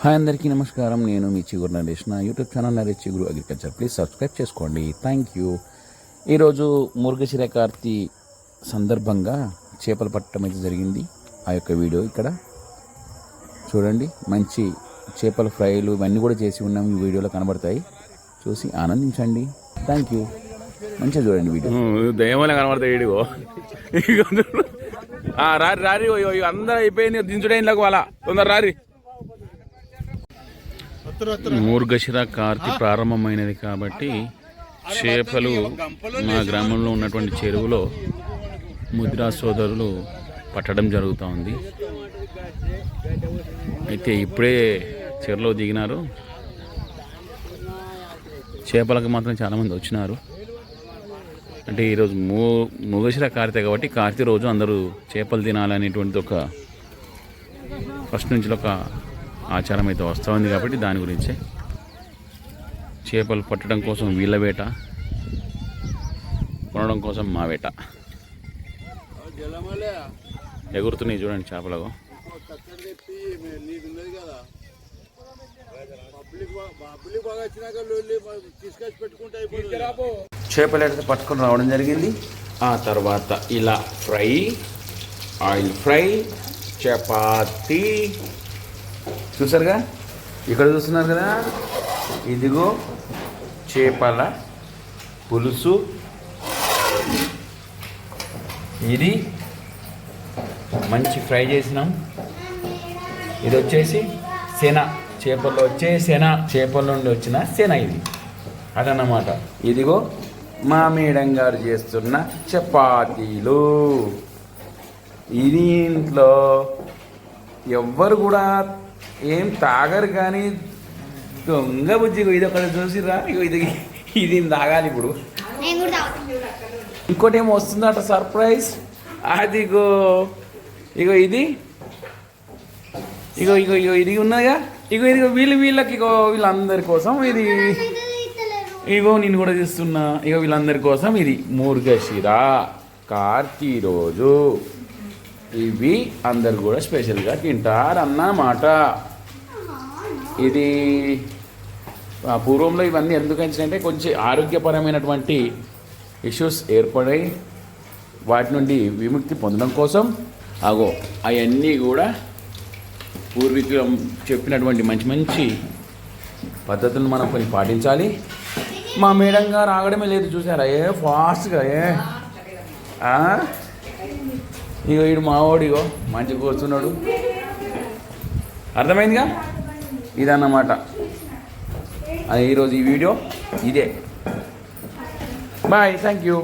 Hi అందరికీ నమస్కారం. నేను మీ చిగురు నరేష్. నా యూట్యూబ్ ఛానల్ నరేష్ చిగురు అగ్రికల్చర్. ప్లీజ్ సబ్స్క్రైబ్ చేసుకోండి. Thank you. ఈరోజు మురుగశిర కార్తీ సందర్భంగా చేపలు పట్టడం అయితే జరిగింది. ఆ యొక్క వీడియో ఇక్కడ చూడండి. మంచి చేపల ఫ్రైలు ఇవన్నీ కూడా చేసి ఉన్నాం. ఈ వీడియోలో కనబడతాయి, చూసి ఆనందించండి. Thank you. మంచిగా చూడండి వీడియో. దయమూల కనబడతాయి వీడియో. రారి రారి అందరూ అయిపోయింది. దించుడే ఇంట్లోకి వాళ్ళ తొందర రారి. మూర్గశిర కార్తీ ప్రారంభమైనది కాబట్టి చేపలు మా గ్రామంలో ఉన్నటువంటి చెరువులో ముద్రా సోదరులు పట్టడం జరుగుతూ ఉంది. అయితే ఇప్పుడే చెరువులో దిగినారు. చేపలకు మాత్రం చాలామంది వచ్చినారు. అంటే ఈరోజు మూగశిర కార్తీ కాబట్టి కార్తీ రోజు అందరూ చేపలు తినాలనేటువంటిది ఒక ఫస్ట్ నుంచి ఒక ఆచారం అయితే వస్తూ ఉంది. కాబట్టి దాని గురించే చేపలు పట్టడం కోసం వీళ్ళ వేట, కొనడం కోసం మా వేట. ఎగురుతున్నాయి చూడండి చేపలకు. చేపలు అయితే పట్టుకొని రావడం జరిగింది. ఆ తర్వాత ఇలా ఫ్రై, ఆయిల్ ఫ్రై, చపాతీ చూసారుగా, ఇక్కడ చూస్తున్నారు కదా. ఇదిగో చేపల పులుసు. ఇది మంచి ఫ్రై చేసినాం. ఇది వచ్చేసి శన, చేపల్లో వచ్చే శన, చేపల నుండి వచ్చిన శన ఇది అదన్నమాట. ఇదిగో మా మేడం గారు చేస్తున్న చపాతీలు. ఇది ఇంట్లో ఎవ్వరు కూడా ఏం తాగరు, కానీ దొంగ బుజ్జి ఇది ఒకటి చూసిరా. ఇది తాగాలి ఇప్పుడు. ఇంకోటి ఏమో వస్తుందట సర్ప్రైజ్. అదిగో ఇగో ఇది, ఇగో ఇగో ఇగో ఇది ఉన్నదిగా. ఇదిగో వీళ్ళకి ఇగో వీళ్ళందరి కోసం ఇది. ఇగో నేను కూడా చూస్తున్నా. ఇగో వీళ్ళందరి కోసం ఇది మూర్గశిర కార్తీ రోజు. ఇవి అందరు కూడా స్పెషల్గా తింటారన్నమాట. ఇది పూర్వంలో ఇవన్నీ ఎందుకు అంటే కొంచెం ఆరోగ్యపరమైనటువంటి ఇష్యూస్ ఏర్పడాయి. వాటి నుండి విముక్తి పొందడం కోసం అగో అవన్నీ కూడా పూర్వీకులు చెప్పినటువంటి మంచి మంచి పద్ధతులను మనం కొన్ని పాటించాలి. మా మేడం గారు ఆగడమే లేదు చూసారా, ఫాస్ట్గా. ఇగో వీడు మావాడు, ఇగో మంచిగా కూర్చున్నాడు. అర్థమైందిగా. ఇదన్నమాట ఈరోజు ఈ వీడియో ఇదే. Bye, thank you.